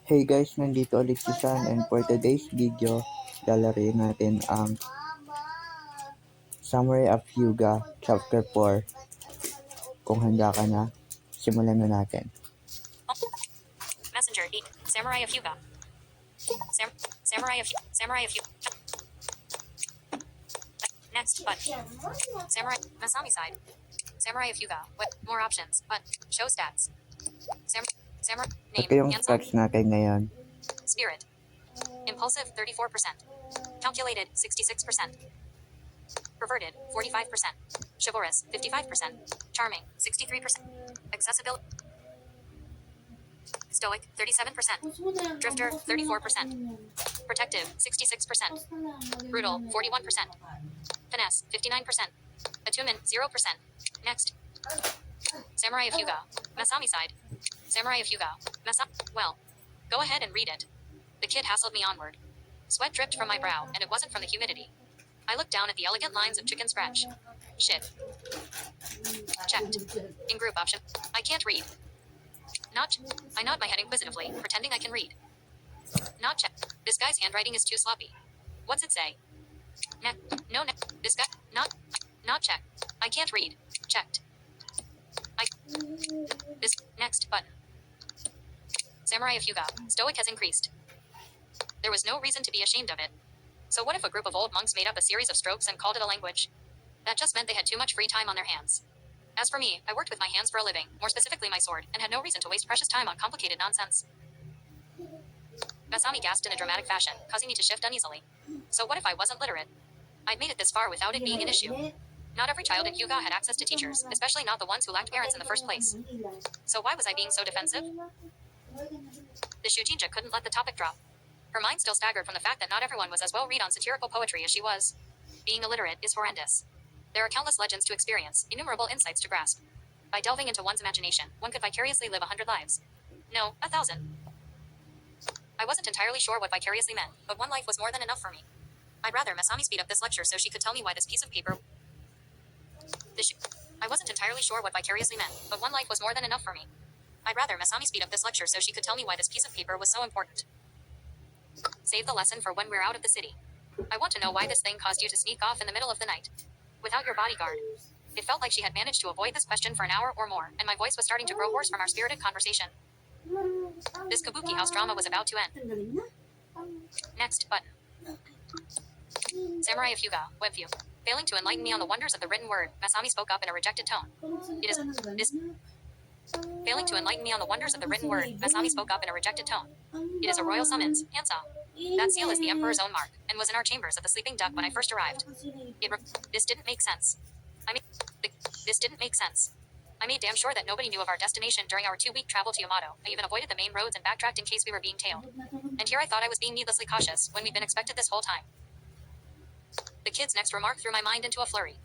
Hey guys, nandito ulit si San and for today's video, lalaroin natin ang Samurai of Hyuga Chapter 4. Kung handa ka na, simulan na natin. Messenger 8. Samurai of Hyuga. Samurai of Hyuga. Next, but. Samurai. Masami side. Samurai of Hyuga. What? More options. But. Show stats. Samurai. Name. Ito yung Handsaw. stats natin ngayon. Spirit. Impulsive 34%. Calculated 66%. Perverted 45%. Chivalrous 55%. Charming 63%. Accessibility. Stoic 37%. Drifter 34%. Protective 66%. Brutal 41%. Finesse 59%. Attunement 0%. Next. Samurai of Hyuga. Masami side. Samurai of Hyuga. Well, go ahead and read it. The kid hassled me onward. Sweat dripped from my brow, and it wasn't from the humidity. I looked down at the elegant lines of chicken scratch. Shit. Checked. In group option. I can't read. I nod my head inquisitively, pretending I can read. Not check. This guy's handwriting is too sloppy. What's it say? No. This guy. Not check. I can't read. Checked. This. Next button. Samurai of Hyuga. Stoic has increased. There was no reason to be ashamed of it. So what if a group of old monks made up a series of strokes and called it a language? That just meant they had too much free time on their hands. As for me, I worked with my hands for a living, more specifically my sword, and had no reason to waste precious time on complicated nonsense. Masami gasped in a dramatic fashion, causing me to shift uneasily. So what if I wasn't literate? I'd made it this far without it being an issue. Not every child in Hyuga had access to teachers, especially not the ones who lacked parents in the first place. So why was I being so defensive? The Shujinja couldn't let the topic drop. Her mind still staggered from the fact that not everyone was as well read on satirical poetry as she was. Being illiterate is horrendous. There are countless legends to experience, innumerable insights to grasp. By delving into one's imagination, one could vicariously live 100 lives. No, 1,000. I wasn't entirely sure what vicariously meant, but one life was more than enough for me. I'd rather Masami speed up this lecture so she could tell me why this piece of paper... I wasn't entirely sure what vicariously meant, but one life was more than enough for me. I'd rather Masami speed up this lecture so she could tell me why this piece of paper was so important. Save the lesson for when we're out of the city. I want to know why this thing caused you to sneak off in the middle of the night. Without your bodyguard. It felt like she had managed to avoid this question for an hour or more, and my voice was starting to grow hoarse from our spirited conversation. This kabuki house drama was about to end. Next button. Samurai of Hyuga, webview. Failing to enlighten me on the wonders of the written word, Masami spoke up in a rejected tone. Failing to enlighten me on the wonders of the written word, Masami spoke up in a rejected tone. It is a royal summons, Handsaw. That seal is the Emperor's own mark, and was in our chambers of the Sleeping Duck when I first arrived. This didn't make sense. This didn't make sense. I made damn sure that nobody knew of our destination during our 2-week travel to Yamato. I even avoided the main roads and backtracked in case we were being tailed. And here I thought I was being needlessly cautious, when we'd been expected this whole time. The kid's next remark threw my mind into a flurry.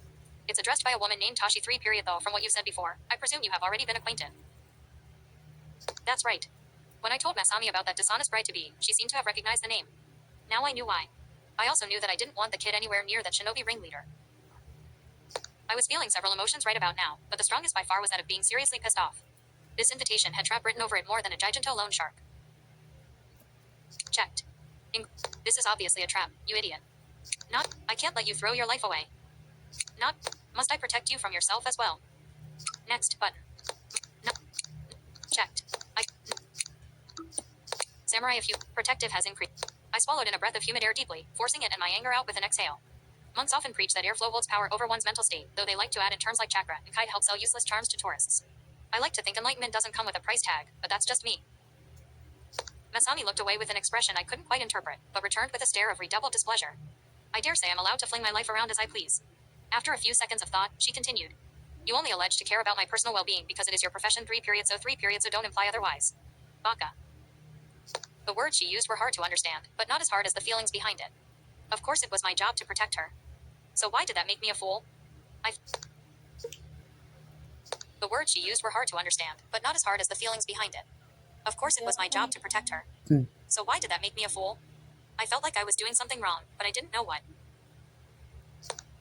It's addressed by a woman named Tashi 3. Though from what you said before, I presume you have already been acquainted. That's right. When I told Masami about that dishonest bride-to-be, she seemed to have recognized the name. Now I knew why. I also knew that I didn't want the kid anywhere near that shinobi ringleader. I was feeling several emotions right about now, but the strongest by far was that of being seriously pissed off. This invitation had trap written over it more than a Giganto loan shark. Checked. This is obviously a trap, you idiot. I can't let you throw your life away. Must I protect you from yourself as well? Next button. No. Checked. Samurai of Hyuga. Protective has increased. I swallowed in a breath of humid air deeply, forcing it and my anger out with an exhale. Monks often preach that airflow holds power over one's mental state, though they like to add in terms like chakra and kai to help sell useless charms to tourists. I like to think enlightenment doesn't come with a price tag, but that's just me. Masami looked away with an expression I couldn't quite interpret, but returned with a stare of redoubled displeasure. I dare say I'm allowed to fling my life around as I please. After a few seconds of thought, she continued. You only allege to care about my personal well-being because it is your profession 3 periods so don't imply otherwise. Baka. The words she used were hard to understand, but not as hard as the feelings behind it. Of course it was my job to protect her. So why did that make me a fool? The words she used were hard to understand, but not as hard as the feelings behind it. Of course it was my job to protect her. So why did that make me a fool? I felt like I was doing something wrong, but I didn't know what.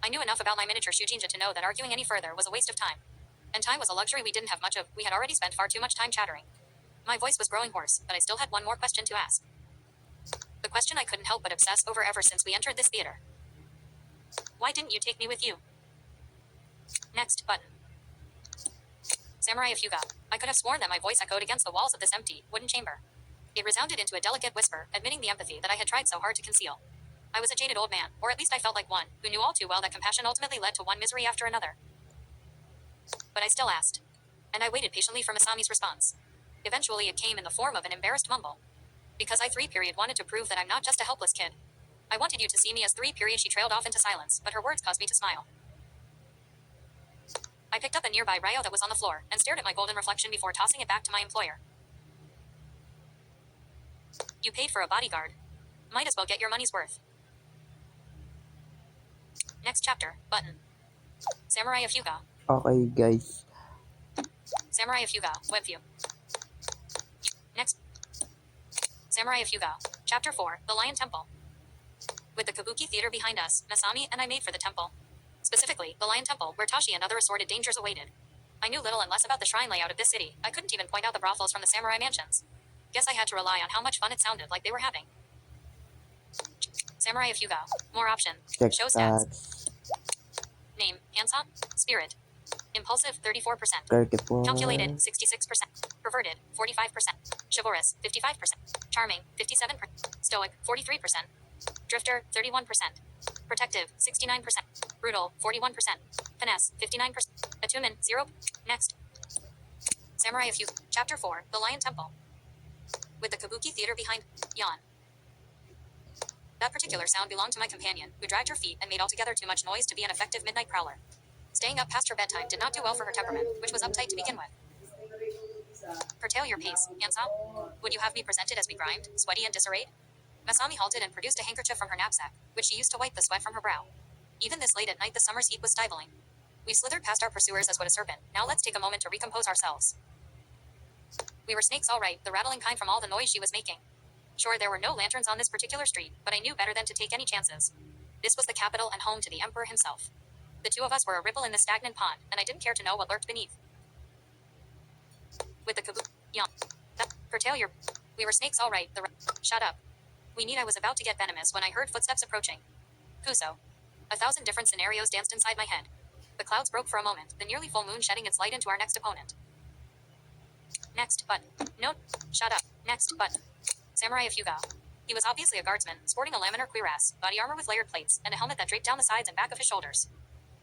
I knew enough about my miniature Shujinja to know that arguing any further was a waste of time. And time was a luxury we didn't have much of, we had already spent far too much time chattering. My voice was growing hoarse, but I still had one more question to ask. The question I couldn't help but obsess over ever since we entered this theater. Why didn't you take me with you? Next button. Samurai of Hyuga. I could have sworn that my voice echoed against the walls of this empty, wooden chamber. It resounded into a delicate whisper, admitting the empathy that I had tried so hard to conceal. I was a jaded old man, or at least I felt like one, who knew all too well that compassion ultimately led to one misery after another. But I still asked. And I waited patiently for Masami's response. Eventually it came in the form of an embarrassed mumble. Because I 3 period wanted to prove that I'm not just a helpless kid. I wanted you to see me as 3 period. She trailed off into silence, but her words caused me to smile. I picked up a nearby Ryo that was on the floor, and stared at my golden reflection before tossing it back to my employer. You paid for a bodyguard. Might as well get your money's worth. Next chapter, button. Samurai of Hyuga. Okay, guys. Samurai of Hyuga, webview. Next. Samurai of Hyuga. Chapter 4, The Lion Temple. With the Kabuki Theater behind us, Masami and I made for the temple. Specifically, the Lion Temple, where Tashi and other assorted dangers awaited. I knew little and less about the shrine layout of this city. I couldn't even point out the brothels from the samurai mansions. Guess I had to rely on how much fun it sounded like they were having. Samurai of Hyuga. More option. Check Show stats. stats. Name, Handsaw. Spirit. Impulsive, 34%. 34. Calculated, 66%. Perverted, 45%. Chivalrous, 55%. Charming, 57%. Stoic, 43%. Drifter, 31%. Protective, 69%. Brutal, 41%. Finesse, 59%. Attunement, 0. Next. Samurai of Hyuga. Chapter 4, The Lion Temple. With the Kabuki Theater behind. Yawn. That particular sound belonged to my companion, who dragged her feet and made altogether too much noise to be an effective midnight prowler. Staying up past her bedtime did not do well for her temperament, which was uptight to begin with. Curtail your pace, Handsaw. Would you have me presented as begrimed, sweaty, and disarrayed? Masami halted and produced a handkerchief from her knapsack, which she used to wipe the sweat from her brow. Even this late at night the summer's heat was stifling. We slithered past our pursuers as would a serpent. Now let's take a moment to recompose ourselves. We were snakes all right, the rattling kind from all the noise she was making. Sure, there were no lanterns on this particular street, but I knew better than to take any chances. This was the capital and home to the emperor himself. The two of us were a ripple in the stagnant pond, and I didn't care to know what lurked beneath. With the kaboom, yawn. Curtail your. We were snakes all right. Shut up. I was about to get venomous when I heard footsteps approaching. Kuso. 1,000 different scenarios danced inside my head. The clouds broke for a moment, the nearly full moon shedding its light into our next opponent. Next, but. No. Shut up. Next, but. Samurai of Hyuga. He was obviously a guardsman, sporting a laminar cuirass, body armor with layered plates, and a helmet that draped down the sides and back of his shoulders.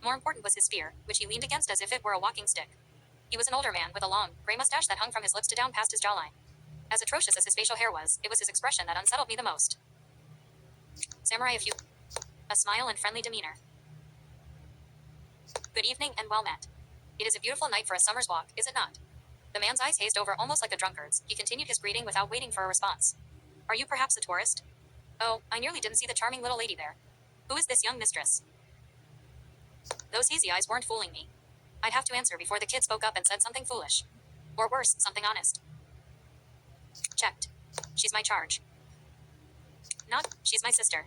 More important was his spear, which he leaned against as if it were a walking stick. He was an older man with a long, gray mustache that hung from his lips to down past his jawline. As atrocious as his facial hair was, it was his expression that unsettled me the most. Samurai of Hyuga. A smile and friendly demeanor. Good evening and well met. It is a beautiful night for a summer's walk, is it not? The man's eyes hazed over almost like a drunkard's. He continued his greeting without waiting for a response. Are you perhaps a tourist? Oh, I nearly didn't see the charming little lady there. Who is this young mistress? Those hazy eyes weren't fooling me. I'd have to answer before the kid spoke up and said something foolish. Or worse, something honest. Checked. She's my charge. Not, she's my sister.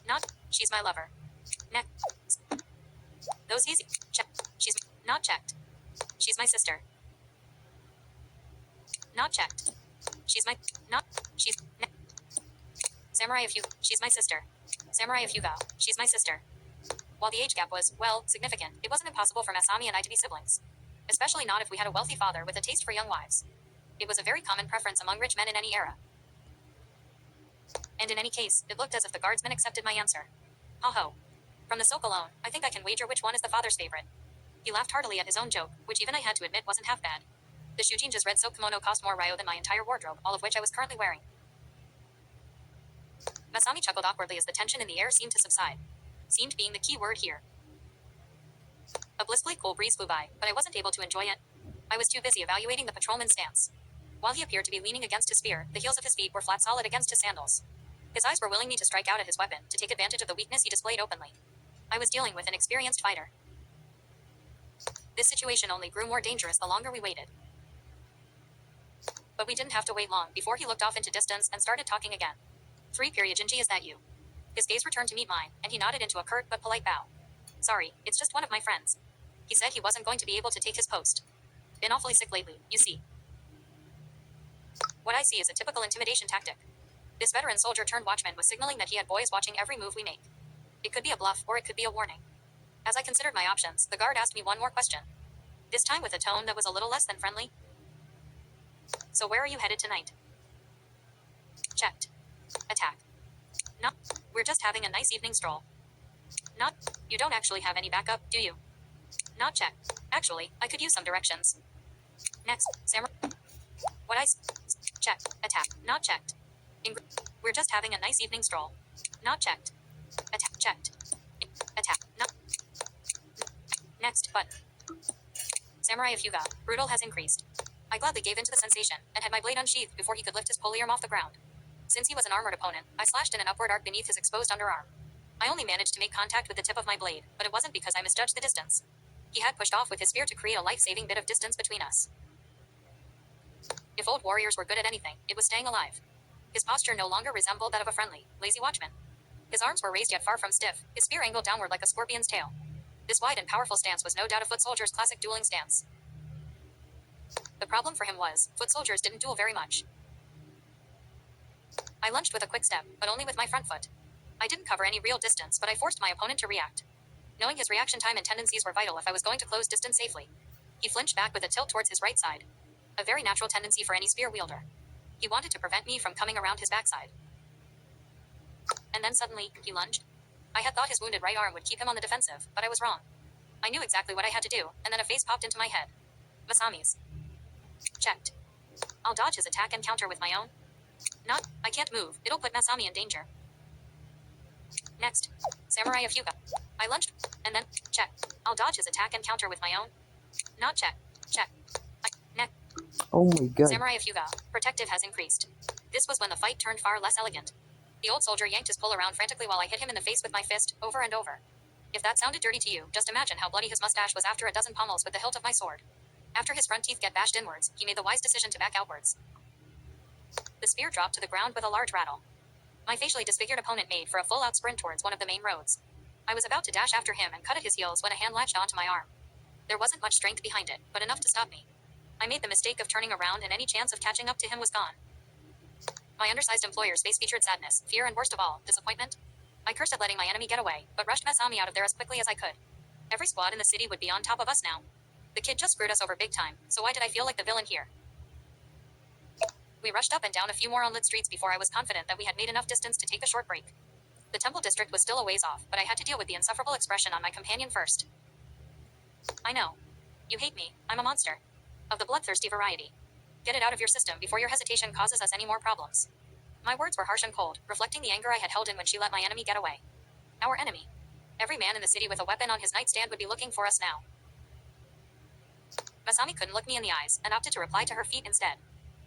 Not, she's my lover. Next. Those hazy. Check. She's not checked. She's my sister. Not checked. She's my not. She's Samurai of Hyuga. She's my sister. Samurai of Hyuga. She's my sister. While the age gap was, well, significant, it wasn't impossible for Masami and I to be siblings. Especially not if we had a wealthy father with a taste for young wives. It was a very common preference among rich men in any era. And in any case, it looked as if the guardsman accepted my answer. Ha-ho. From the silk alone, I think I can wager which one is the father's favorite. He laughed heartily at his own joke, which even I had to admit wasn't half bad. The Shujinja's red silk kimono cost more Ryo than my entire wardrobe, all of which I was currently wearing. Masami chuckled awkwardly as the tension in the air seemed to subside. Seemed being the key word here. A blissfully cool breeze flew by, but I wasn't able to enjoy it. I was too busy evaluating the patrolman's stance. While he appeared to be leaning against his spear, the heels of his feet were flat solid against his sandals. His eyes were willing me to strike out at his weapon, to take advantage of the weakness he displayed openly. I was dealing with an experienced fighter. This situation only grew more dangerous the longer we waited. But we didn't have to wait long before he looked off into distance and started talking again. 3 period Jinji, is that you? His gaze returned to meet mine, and he nodded into a curt but polite bow. Sorry, it's just one of my friends. He said he wasn't going to be able to take his post. Been awfully sick lately, you see. What I see is a typical intimidation tactic. This veteran soldier turned watchman was signaling that he had boys watching every move we make. It could be a bluff, or it could be a warning. As I considered my options, the guard asked me one more question. This time with a tone that was a little less than friendly. So where are you headed tonight? Checked. Attack. Not. We're just having a nice evening stroll. Not. You don't actually have any backup, do you? Not checked. Actually, I could use some directions. Next, Samurai. What I checked. Attack. Not checked. We're just having a nice evening stroll. Not checked. Attack. Checked. Attack. Not. Next button. Samurai of Hyuga. Brutal has increased. I gladly gave in to the sensation and had my blade unsheathed before he could lift his polearm off the ground. Since he was an armored opponent, I slashed in an upward arc beneath his exposed underarm. I only managed to make contact with the tip of my blade, but it wasn't because I misjudged the distance. He had pushed off with his spear to create a life-saving bit of distance between us. If old warriors were good at anything, it was staying alive. His posture no longer resembled that of a friendly, lazy watchman. His arms were raised yet far from stiff, his spear angled downward like a scorpion's tail. This wide and powerful stance was no doubt a foot soldier's classic dueling stance. The problem for him was, foot soldiers didn't duel very much. I lunged with a quick step, but only with my front foot. I didn't cover any real distance, but I forced my opponent to react. Knowing his reaction time and tendencies were vital if I was going to close distance safely. He flinched back with a tilt towards his right side. A very natural tendency for any spear wielder. He wanted to prevent me from coming around his backside. And then suddenly, he lunged. I had thought his wounded right arm would keep him on the defensive, but I was wrong. I knew exactly what I had to do, and then a face popped into my head. Masami's. Checked. I'll dodge his attack and counter with my own. Not. I can't move. It'll put Masami in danger. Next. Samurai of Hyuga. I lunged, and then, check. I'll dodge his attack and counter with my own. Not check. Check. Next. Oh my god. Samurai of Hyuga. Protective has increased. This was when the fight turned far less elegant. The old soldier yanked his pull around frantically while I hit him in the face with my fist, over and over. If that sounded dirty to you, just imagine how bloody his mustache was after a dozen pommels with the hilt of my sword. After his front teeth get bashed inwards, he made the wise decision to back outwards. The spear dropped to the ground with a large rattle. My facially disfigured opponent made for a full-out sprint towards one of the main roads. I was about to dash after him and cut at his heels when a hand latched onto my arm. There wasn't much strength behind it, but enough to stop me. I made the mistake of turning around and any chance of catching up to him was gone. My undersized employer's face featured sadness, fear, and worst of all, disappointment. I cursed at letting my enemy get away, but rushed Masami out of there as quickly as I could. Every squad in the city would be on top of us now. The kid just screwed us over big time, so why did I feel like the villain here? We rushed up and down a few more unlit streets before I was confident that we had made enough distance to take a short break. The temple district was still a ways off, but I had to deal with the insufferable expression on my companion first. I know. You hate me. I'm a monster. Of the bloodthirsty variety. Get it out of your system before your hesitation causes us any more problems. My words were harsh and cold, reflecting the anger I had held in when she let my enemy get away. Our enemy. Every man in the city with a weapon on his nightstand would be looking for us now. Masami couldn't look me in the eyes, and opted to reply to her feet instead.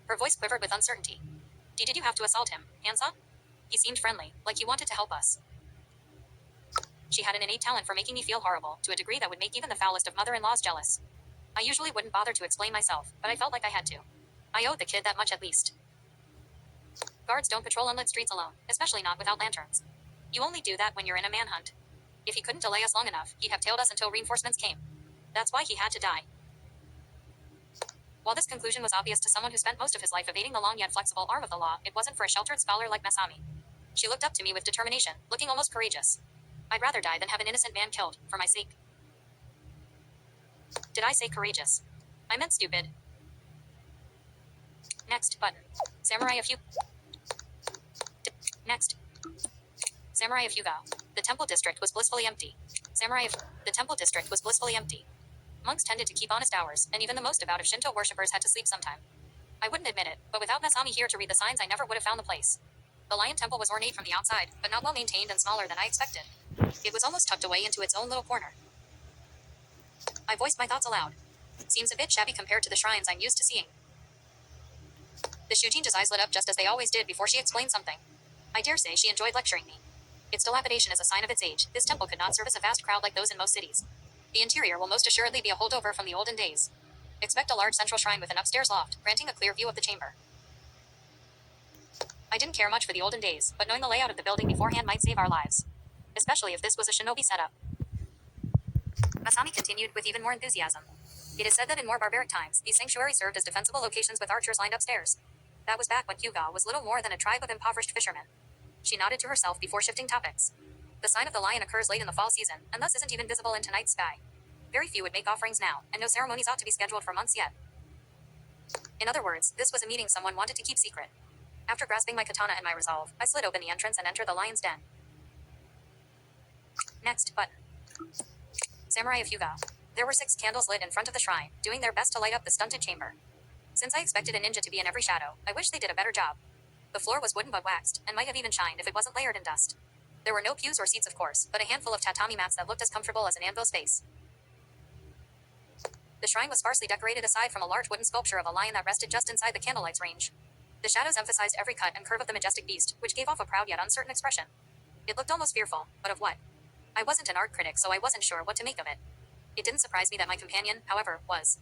Her voice quivered with uncertainty. Did you have to assault him, Handsaw? He seemed friendly, like he wanted to help us. She had an innate talent for making me feel horrible, to a degree that would make even the foulest of mother-in-laws jealous. I usually wouldn't bother to explain myself, but I felt like I had to. I owed the kid that much at least. Guards don't patrol unlit streets alone, especially not without lanterns. You only do that when you're in a manhunt. If he couldn't delay us long enough, he'd have tailed us until reinforcements came. That's why he had to die. While this conclusion was obvious to someone who spent most of his life evading the long yet flexible arm of the law, it wasn't for a sheltered scholar like Masami. She looked up to me with determination, looking almost courageous. I'd rather die than have an innocent man killed, for my sake. Did I say courageous? I meant stupid. Next button. Samurai of Hyuga. Next. Samurai of Hyuga. The temple district was blissfully empty. The temple district was blissfully empty. Monks tended to keep honest hours, and even the most devout of Shinto worshippers had to sleep sometime. I wouldn't admit it, but without Masami here to read the signs, I never would have found the place. The Lion Temple was ornate from the outside, but not well maintained and smaller than I expected. It was almost tucked away into its own little corner. I voiced my thoughts aloud. Seems a bit shabby compared to the shrines I'm used to seeing. The Shujinja's eyes lit up just as they always did before she explained something. I dare say she enjoyed lecturing me. Its dilapidation is a sign of its age. This temple could not service a vast crowd like those in most cities. The interior will most assuredly be a holdover from the olden days. Expect a large central shrine with an upstairs loft, granting a clear view of the chamber. I didn't care much for the olden days, but knowing the layout of the building beforehand might save our lives. Especially if this was a shinobi setup. Masami continued with even more enthusiasm. It is said that in more barbaric times, these sanctuaries served as defensible locations with archers lined upstairs. That was back when Hyuga was little more than a tribe of impoverished fishermen. She nodded to herself before shifting topics. The sign of the lion occurs late in the fall season, and thus isn't even visible in tonight's sky. Very few would make offerings now, and no ceremonies ought to be scheduled for months yet. In other words, this was a meeting someone wanted to keep secret. After grasping my katana and my resolve, I slid open the entrance and entered the lion's den. Next button. Samurai of Hyuga. There were 6 candles lit in front of the shrine, doing their best to light up the stunted chamber. Since I expected a ninja to be in every shadow, I wish they did a better job. The floor was wooden but waxed, and might have even shined if it wasn't layered in dust. There were no pews or seats, of course, but a handful of tatami mats that looked as comfortable as an anvil space. The shrine was sparsely decorated aside from a large wooden sculpture of a lion that rested just inside the candlelight's range. The shadows emphasized every cut and curve of the majestic beast, which gave off a proud yet uncertain expression. It looked almost fearful, but of what? I wasn't an art critic, so I wasn't sure what to make of it. It didn't surprise me that my companion, however, was.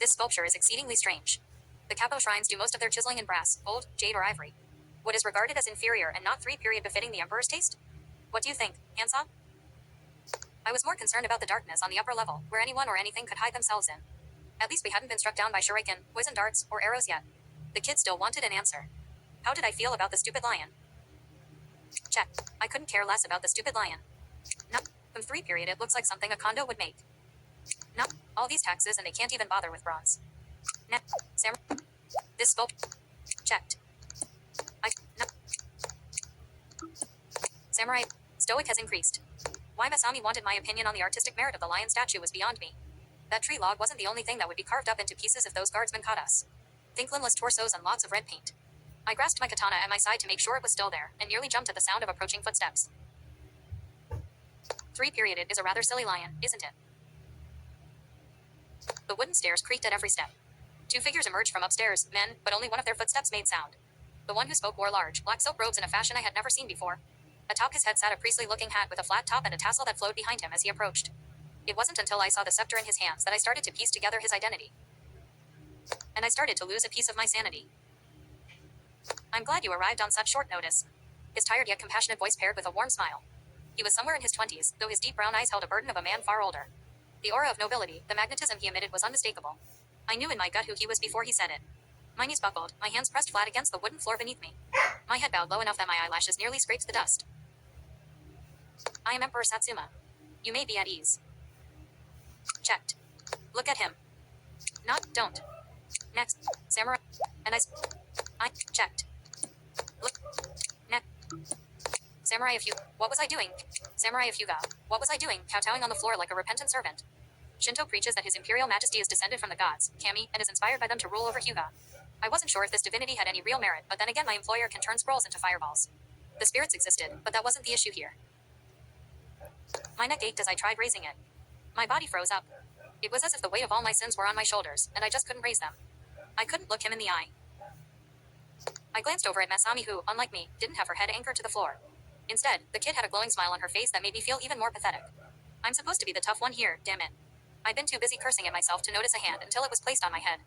This sculpture is exceedingly strange. The capo shrines do most of their chiseling in brass, gold, jade, or ivory. What is regarded as inferior and not 3-period befitting the emperor's taste? What do you think, Handsaw? I was more concerned about the darkness on the upper level, where anyone or anything could hide themselves in. At least we hadn't been struck down by shuriken, poison darts, or arrows yet. The kid still wanted an answer. How did I feel about the stupid lion? Check. I couldn't care less about the stupid lion. Not from 3-period, it looks like something a condo would make. Not all these taxes and they can't even bother with bronze. This sculpt. Checked. Samurai. Stoic has increased. Why Masami wanted my opinion on the artistic merit of the lion statue was beyond me. That tree log wasn't the only thing that would be carved up into pieces if those guardsmen caught us. Think limbless torsos and lots of red paint. I grasped my katana at my side to make sure it was still there, and nearly jumped at the sound of approaching footsteps. 3-period, it is a rather silly lion, isn't it? The wooden stairs creaked at every step. 2 figures emerged from upstairs, men, but only one of their footsteps made sound. The one who spoke wore large, black silk robes in a fashion I had never seen before. Atop his head sat a priestly-looking hat with a flat top and a tassel that flowed behind him as he approached. It wasn't until I saw the scepter in his hands that I started to piece together his identity. And I started to lose a piece of my sanity. I'm glad you arrived on such short notice. His tired yet compassionate voice paired with a warm smile. He was somewhere in his 20s, though his deep brown eyes held a burden of a man far older. The aura of nobility, the magnetism he emitted was unmistakable. I knew in my gut who he was before he said it. My knees buckled, my hands pressed flat against the wooden floor beneath me. My head bowed low enough that my eyelashes nearly scraped the dust. I am Emperor Satsuma. You may be at ease. Checked. Look at him. Don't. Next. Samurai. And I checked. Look. Next. Samurai of Hyuga. What was I doing? Samurai of Hyuga. What was I doing, kowtowing on the floor like a repentant servant? Shinto preaches that his imperial majesty is descended from the gods, kami, and is inspired by them to rule over Hyuga. I wasn't sure if this divinity had any real merit, but then again my employer can turn scrolls into fireballs. The spirits existed, but that wasn't the issue here. My neck ached as I tried raising it. My body froze up. It was as if the weight of all my sins were on my shoulders, and I just couldn't raise them. I couldn't look him in the eye. I glanced over at Masami who, unlike me, didn't have her head anchored to the floor. Instead, the kid had a glowing smile on her face that made me feel even more pathetic. I'm supposed to be the tough one here, damn it. I'd been too busy cursing at myself to notice a hand until it was placed on my head.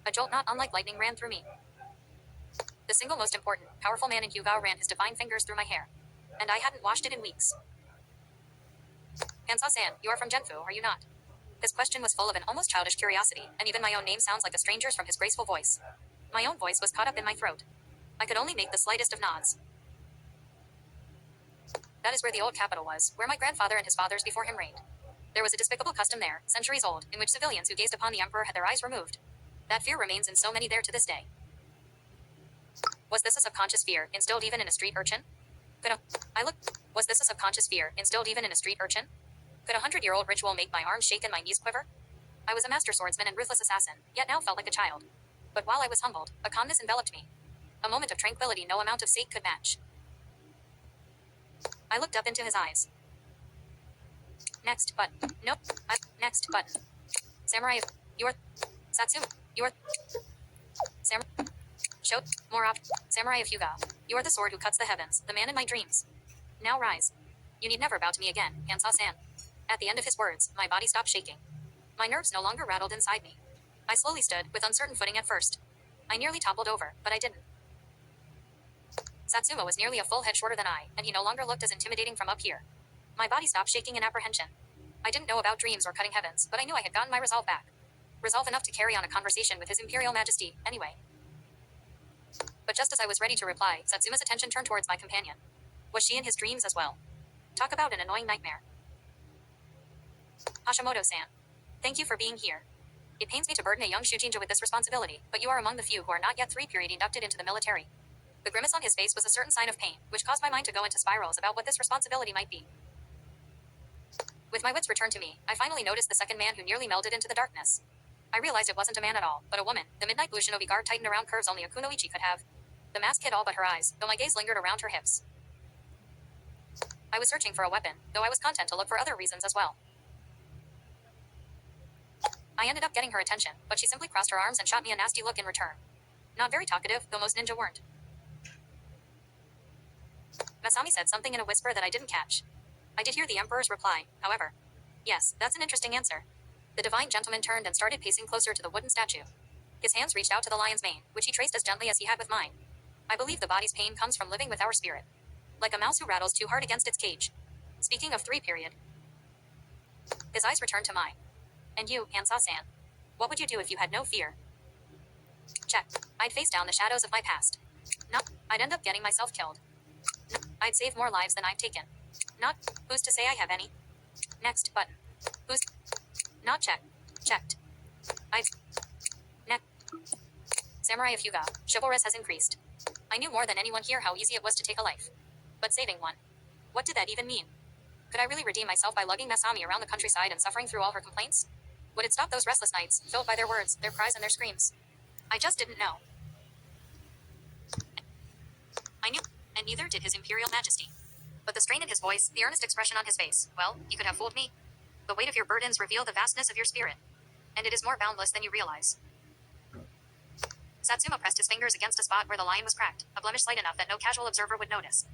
A jolt not unlike lightning ran through me. The single most important, powerful man in Hyuga ran his divine fingers through my hair. And I hadn't washed it in weeks. Handsaw-san, you are from Genfu, are you not? His question was full of an almost childish curiosity, and even my own name sounds like a stranger's from his graceful voice. My own voice was caught up in my throat. I could only make the slightest of nods. That is where the old capital was, where my grandfather and his fathers before him reigned. There was a despicable custom there, centuries old, in which civilians who gazed upon the emperor had their eyes removed. That fear remains in so many there to this day. Was this a subconscious fear, instilled even in a street urchin? Was this a subconscious fear, instilled even in a street urchin? Could a 100-year-old ritual make my arms shake and my knees quiver? I was a master swordsman and ruthless assassin, yet now felt like a child. But while I was humbled, a calmness enveloped me. A moment of tranquility no amount of sake could match. I looked up into his eyes. Next button. Nope. Next button. Samurai. You're. Satsuma. You're. Show. More op. Samurai of Hyuga. You're the sword who cuts the heavens, the man in my dreams. Now rise. You need never bow to me again, Handsaw-san. At the end of his words, my body stopped shaking. My nerves no longer rattled inside me. I slowly stood, with uncertain footing at first. I nearly toppled over, but I didn't. Satsuma was nearly a full head shorter than I, and he no longer looked as intimidating from up here. My body stopped shaking in apprehension. I didn't know about dreams or cutting heavens, but I knew I had gotten my resolve back. Resolve enough to carry on a conversation with His Imperial Majesty, anyway. But just as I was ready to reply, Satsuma's attention turned towards my companion. Was she in his dreams as well? Talk about an annoying nightmare. Hashimoto-san. Thank you for being here. It pains me to burden a young Shujinja with this responsibility, but you are among the few who are not yet 3-period inducted into the military. The grimace on his face was a certain sign of pain, which caused my mind to go into spirals about what this responsibility might be. With my wits returned to me, I finally noticed the second man who nearly melded into the darkness. I realized it wasn't a man at all, but a woman. The midnight blue shinobi guard tightened around curves only a kunoichi could have. The mask hid all but her eyes, though my gaze lingered around her hips. I was searching for a weapon, though I was content to look for other reasons as well. I ended up getting her attention, but she simply crossed her arms and shot me a nasty look in return. Not very talkative, though most ninja weren't. Masami said something in a whisper that I didn't catch. I did hear the Emperor's reply, however. Yes, that's an interesting answer. The divine gentleman turned and started pacing closer to the wooden statue. His hands reached out to the lion's mane, which he traced as gently as he had with mine. I believe the body's pain comes from living with our spirit. Like a mouse who rattles too hard against its cage. Speaking of 3-period. His eyes returned to mine. And you, Handsaw-san. What would you do if you had no fear? Check. I'd face down the shadows of my past. No, I'd end up getting myself killed. No, I'd save more lives than I've taken. Not, who's to say I have any? Next button. Who's, not check. Checked. Next. Samurai of Hyuga. Chivalrous has increased. I knew more than anyone here how easy it was to take a life. But saving one. What did that even mean? Could I really redeem myself by lugging Masami around the countryside and suffering through all her complaints? Would it stop those restless nights, filled by their words, their cries and their screams? I just didn't know. I knew, and neither did his Imperial Majesty. But the strain in his voice, the earnest expression on his face, well, you could have fooled me. The weight of your burdens reveal the vastness of your spirit. And it is more boundless than you realize. Satsuma pressed his fingers against a spot where the line was cracked, a blemish slight enough that no casual observer would notice.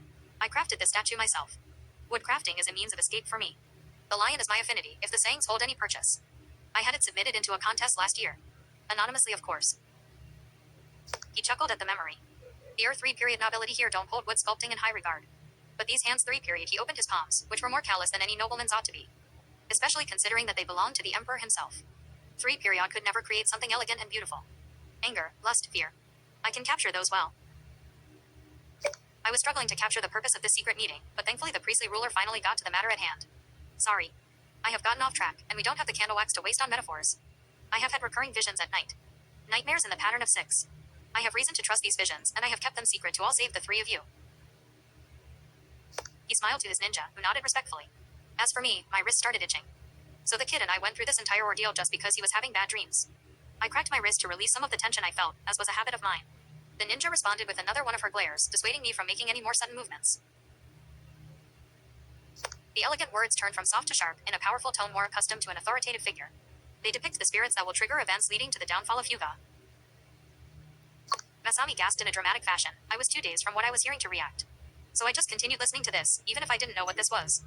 I crafted this statue myself. Wood crafting is a means of escape for me. The lion is my affinity, if the sayings hold any purchase. I had it submitted into a contest last year. Anonymously, of course. He chuckled at the memory. The Earth 3-period nobility here don't hold wood sculpting in high regard. But these hands 3-period, he opened his palms, which were more callous than any nobleman's ought to be. Especially considering that they belonged to the Emperor himself. 3-period could never create something elegant and beautiful. Anger, lust, fear. I can capture those well. I was struggling to capture the purpose of this secret meeting, but thankfully the priestly ruler finally got to the matter at hand. Sorry. I have gotten off track, and we don't have the candle wax to waste on metaphors. I have had recurring visions at night. Nightmares in the pattern of 6. I have reason to trust these visions, and I have kept them secret to all save the 3 of you. He smiled to his ninja, who nodded respectfully. As for me, my wrist started itching. So the kid and I went through this entire ordeal just because he was having bad dreams. I cracked my wrist to release some of the tension I felt, as was a habit of mine. The ninja responded with another one of her glares, dissuading me from making any more sudden movements. The elegant words turned from soft to sharp, in a powerful tone more accustomed to an authoritative figure. They depict the spirits that will trigger events leading to the downfall of Hyuga. Masami gasped in a dramatic fashion. I was 2 days from what I was hearing to react. So I just continued listening to this, even if I didn't know what this was.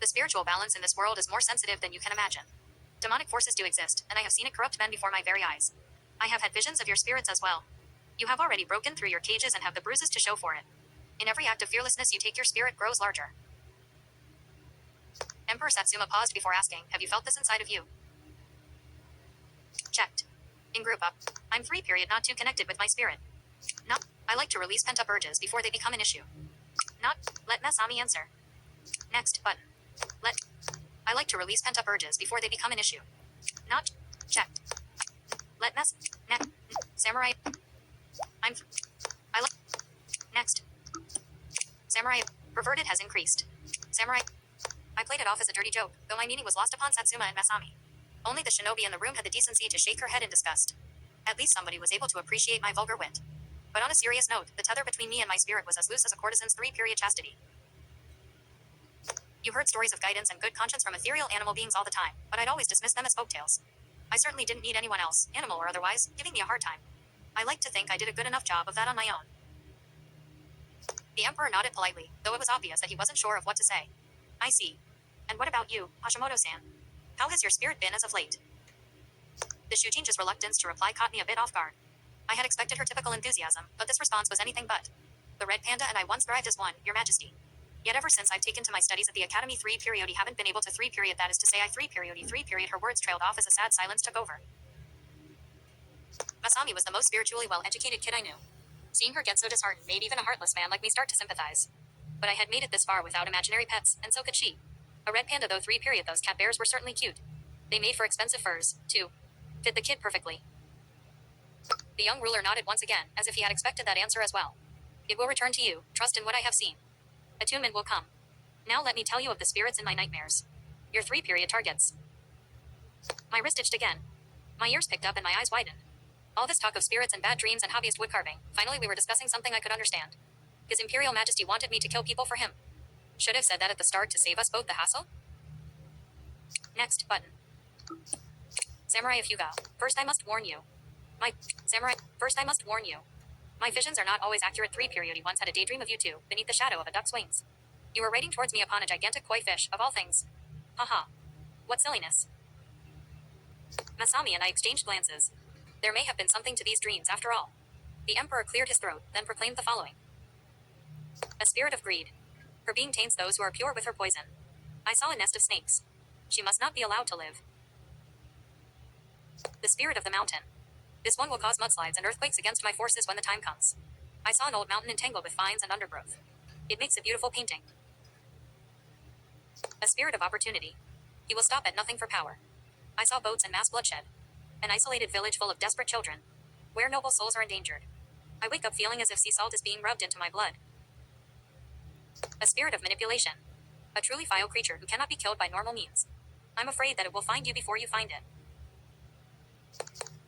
The spiritual balance in this world is more sensitive than you can imagine. Demonic forces do exist, and I have seen it corrupt men before my very eyes. I have had visions of your spirits as well. You have already broken through your cages and have the bruises to show for it. In every act of fearlessness you take, your spirit grows larger. Emperor Satsuma paused before asking, have you felt this inside of you? Checked. In group up. I'm 3-period, not too connected with my spirit. Not. I like to release pent-up urges before they become an issue. Not. Let Masami answer. Next button. Let. I like to release pent-up urges before they become an issue. Not. Checked. Let Mas. Next. Samurai. I'm. I like. Next. Samurai. Perverted has increased. Samurai. I played it off as a dirty joke, though my meaning was lost upon Satsuma and Masami. Only the shinobi in the room had the decency to shake her head in disgust. At least somebody was able to appreciate my vulgar wit. But on a serious note, the tether between me and my spirit was as loose as a courtesan's 3-period chastity. You heard stories of guidance and good conscience from ethereal animal beings all the time, but I'd always dismiss them as folktales. I certainly didn't need anyone else, animal or otherwise, giving me a hard time. I like to think I did a good enough job of that on my own. The Emperor nodded politely, though it was obvious that he wasn't sure of what to say. I see. And what about you, Hashimoto-san? How has your spirit been as of late? The Shujinja's reluctance to reply caught me a bit off guard. I had expected her typical enthusiasm, but this response was anything but. The Red Panda and I once thrived as one, Your Majesty. Yet ever since I've taken to my studies at the Academy 3-period, haven't been able to 3-period, that is to say I 3-period, her words trailed off as a sad silence took over. Masami was the most spiritually well-educated kid I knew. Seeing her get so disheartened made even a heartless man like me start to sympathize. But I had made it this far without imaginary pets, and so could she. A red panda though 3 period those cat bears were certainly cute. They made for expensive furs, too. Fit the kid perfectly. The young ruler nodded once again, as if he had expected that answer as well. It will return to you, trust in what I have seen. Attunement will come. Now let me tell you of the spirits in my nightmares. Your 3 period targets. My wrist itched again. My ears picked up and my eyes widened. All this talk of spirits and bad dreams and hobbyist woodcarving, finally we were discussing something I could understand. His Imperial Majesty wanted me to kill people for him. Should have said that at the start to save us both the hassle. Next button. Samurai of Hyuga. First I must warn you. First I must warn you. My visions are not always accurate. 3 period. He once had a daydream of you two, beneath the shadow of a duck's wings. You were wading towards me upon a gigantic koi fish, of all things. Haha. What silliness. Masami and I exchanged glances. There may have been something to these dreams after all. The Emperor cleared his throat, then proclaimed the following. A spirit of greed. Her being taints those who are pure with her poison. I saw a nest of snakes. She must not be allowed to live. The spirit of the mountain. This one will cause mudslides and earthquakes against my forces when the time comes. I saw an old mountain entangled with vines and undergrowth. It makes a beautiful painting. A spirit of opportunity. He will stop at nothing for power. I saw boats and mass bloodshed. An isolated village full of desperate children, where noble souls are endangered. I wake up feeling as if sea salt is being rubbed into my blood. A spirit of manipulation. A truly vile creature who cannot be killed by normal means. I'm afraid that it will find you before you find it.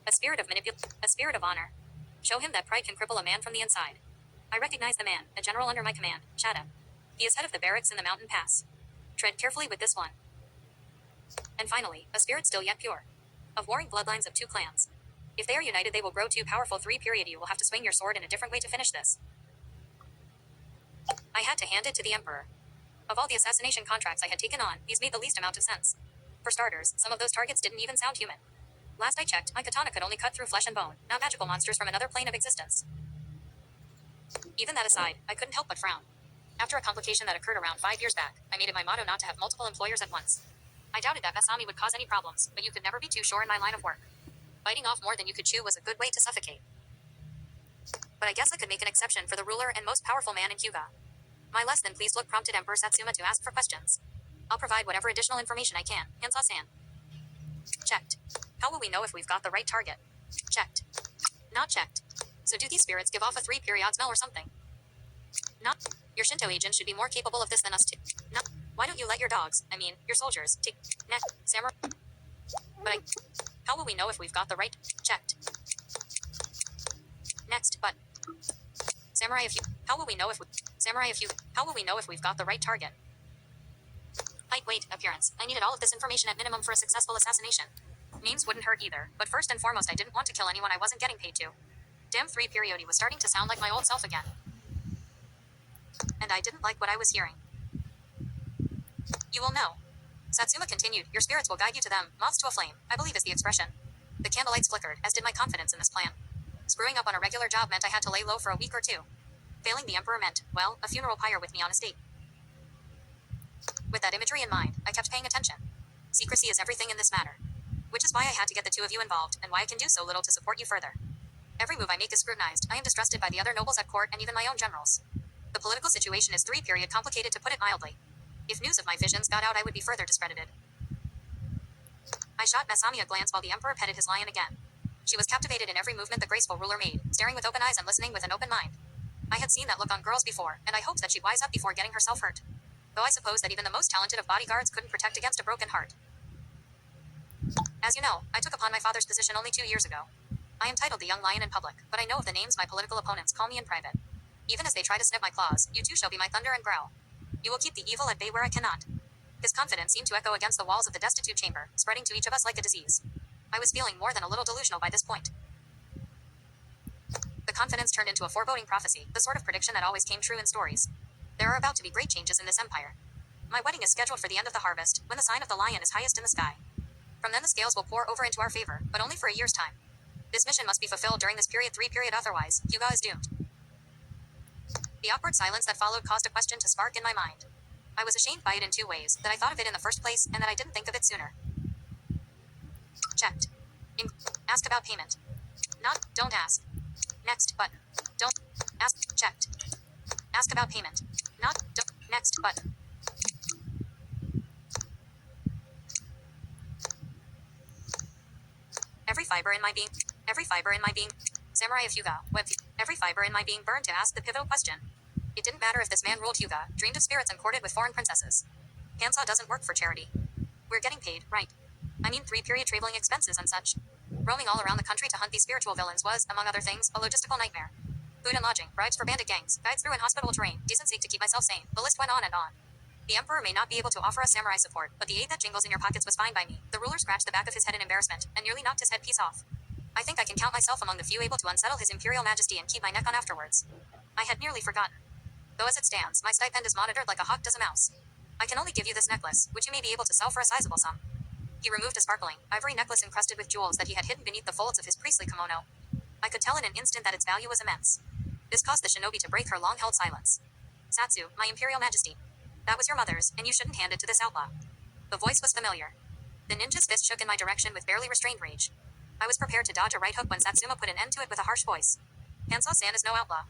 A spirit of honor. Show him that pride can cripple a man from the inside. I recognize the man, a general under my command, Shadow. He is head of the barracks in the mountain pass. Tread carefully with this one. And finally, a spirit still yet pure. Of warring bloodlines of 2 clans. If they are united they will grow too powerful. 3 period. You will have to swing your sword in a different way to finish this. I had to hand it to the Emperor. Of all the assassination contracts I had taken on, these made the least amount of sense. For starters, some of those targets didn't even sound human. Last I checked, my katana could only cut through flesh and bone, not magical monsters from another plane of existence. Even that aside, I couldn't help but frown. After a complication that occurred around 5 years back, I made it my motto not to have multiple employers at once. I doubted that Masami would cause any problems, but you could never be too sure in my line of work. Biting off more than you could chew was a good way to suffocate. But I guess I could make an exception for the ruler and most powerful man in Hyuga. My less than pleased look prompted Emperor Satsuma to ask for questions. I'll provide whatever additional information I can. Handsaw-san. Checked. How will we know if we've got the right target? Checked. Not checked. So do these spirits give off a 3 period smell or something? Not. Your Shinto agent should be more capable of this than us two. Not. Why don't you let your dogs, your soldiers, take. Samurai. But how will we know if we've got the right? Checked. Next, but. Samurai of Hyuga. How will we know if How will we know if we've got the right target? Height, weight, appearance. I needed all of this information at minimum for a successful assassination. Names wouldn't hurt either, but first and foremost I didn't want to kill anyone I wasn't getting paid to. Damn 3 period was starting to sound like my old self again. And I didn't like what I was hearing. You will know. Satsuma continued, your spirits will guide you to them, moths to a flame, I believe is the expression. The candlelights flickered, as did my confidence in this plan. Screwing up on a regular job meant I had to lay low for a week or 2. Failing the Emperor meant, well, a funeral pyre with me on a stake. With that imagery in mind, I kept paying attention. Secrecy is everything in this matter. Which is why I had to get the 2 of you involved, and why I can do so little to support you further. Every move I make is scrutinized. I am distrusted by the other nobles at court and even my own generals. The political situation is 3 period complicated to put it mildly. If news of my visions got out I would be further discredited. I shot Masami a glance while the Emperor petted his lion again. She was captivated in every movement the graceful ruler made, staring with open eyes and listening with an open mind. I had seen that look on girls before, and I hoped that she'd wise up before getting herself hurt. Though I suppose that even the most talented of bodyguards couldn't protect against a broken heart. As you know, I took upon my father's position only 2 years ago. I am titled the Young Lion in public, but I know of the names my political opponents call me in private. Even as they try to snip my claws, you too shall be my thunder and growl. You will keep the evil at bay where I cannot. His confidence seemed to echo against the walls of the destitute chamber, spreading to each of us like a disease. I was feeling more than a little delusional by this point. The confidence turned into a foreboding prophecy, the sort of prediction that always came true in stories. There are about to be great changes in this empire. My wedding is scheduled for the end of the harvest, when the sign of the lion is highest in the sky. From then the scales will pour over into our favor, but only for a year's time. This mission must be fulfilled during this period 3 period, otherwise, Hyuga is doomed. The awkward silence that followed caused a question to spark in my mind. I was ashamed by it in 2 ways, that I thought of it in the first place, and that I didn't think of it sooner. Checked. Asked about payment. Not. Don't ask. Next button. Don't. Ask. Checked. Ask about payment. Not. Don't. Next button. Every fiber in my being. Every fiber in my being. Samurai of Hyuga. Every fiber in my being burned to ask the pivotal question. It didn't matter if this man ruled Hyuga, dreamed of spirits, and courted with foreign princesses. Handsaw doesn't work for charity. We're getting paid, right? I mean 3-period traveling expenses and such. Roaming all around the country to hunt these spiritual villains was, among other things, a logistical nightmare. Food and lodging, bribes for bandit gangs, guides through inhospitable terrain, decency to keep myself sane. The list went on and on. The Emperor may not be able to offer us samurai support, but the aid that jingles in your pockets was fine by me. The ruler scratched the back of his head in embarrassment, and nearly knocked his headpiece off. I think I can count myself among the few able to unsettle his imperial majesty and keep my neck on afterwards. I had nearly forgotten. Though as it stands, my stipend is monitored like a hawk does a mouse. I can only give you this necklace, which you may be able to sell for a sizable sum. He removed a sparkling, ivory necklace encrusted with jewels that he had hidden beneath the folds of his priestly kimono. I could tell in an instant that its value was immense. This caused the shinobi to break her long-held silence. Satsu, my imperial majesty. That was your mother's, and you shouldn't hand it to this outlaw. The voice was familiar. The ninja's fist shook in my direction with barely restrained rage. I was prepared to dodge a right hook when Satsuma put an end to it with a harsh voice. Handsaw-san is no outlaw.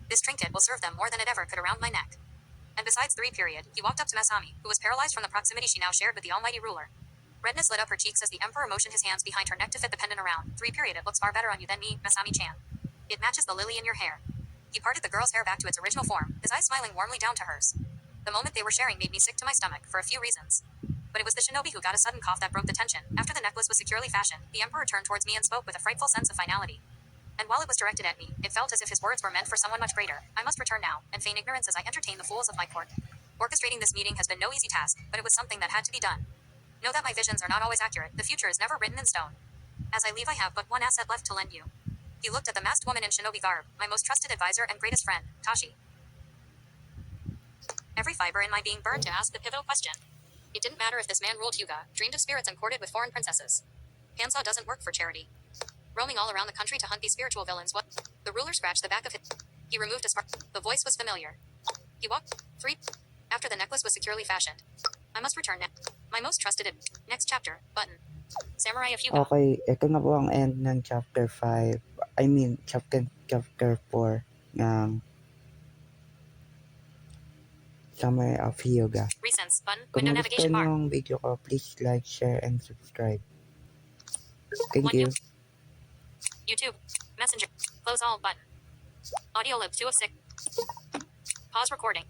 This trinket will serve them more than it ever could around my neck. And besides 3-period, he walked up to Masami, who was paralyzed from the proximity she now shared with the almighty ruler. Redness lit up her cheeks as the Emperor motioned his hands behind her neck to fit the pendant around. 3-period, it looks far better on you than me, Masami-chan. It matches the lily in your hair. He parted the girl's hair back to its original form, his eyes smiling warmly down to hers. The moment they were sharing made me sick to my stomach, for a few reasons. But it was the shinobi who got a sudden cough that broke the tension. After the necklace was securely fashioned, the Emperor turned towards me and spoke with a frightful sense of finality. And while it was directed at me, it felt as if his words were meant for someone much greater. I must return now, and feign ignorance as I entertain the fools of my court. Orchestrating this meeting has been no easy task, but it was something that had to be done. Know that my visions are not always accurate, the future is never written in stone. As I leave I have but one asset left to lend you. He looked at the masked woman in shinobi garb, my most trusted advisor and greatest friend, Tashi. Every fiber in my being burned to ask the pivotal question. It didn't matter if this man ruled Hyuga, dreamed of spirits, and courted with foreign princesses. Handsaw doesn't work for charity. Roaming all around the country to hunt these spiritual villains, what? The ruler scratched the back of his... He removed a spark. The voice was familiar. He walked... 3... After the necklace was securely fashioned. I must return now. My most trusted... Next chapter. Button. Samurai of Hyuga. Okay, ito na po ang end ng chapter 5. I mean, chapter 4 ng Samurai of Hyuga. Recents. Button. Kung Window gusto navigation bar. niyo ang video ko, please like, share, and subscribe. Thank One you. YouTube. Messenger. Close all button. Audio lib 2 of 6. Pause recording.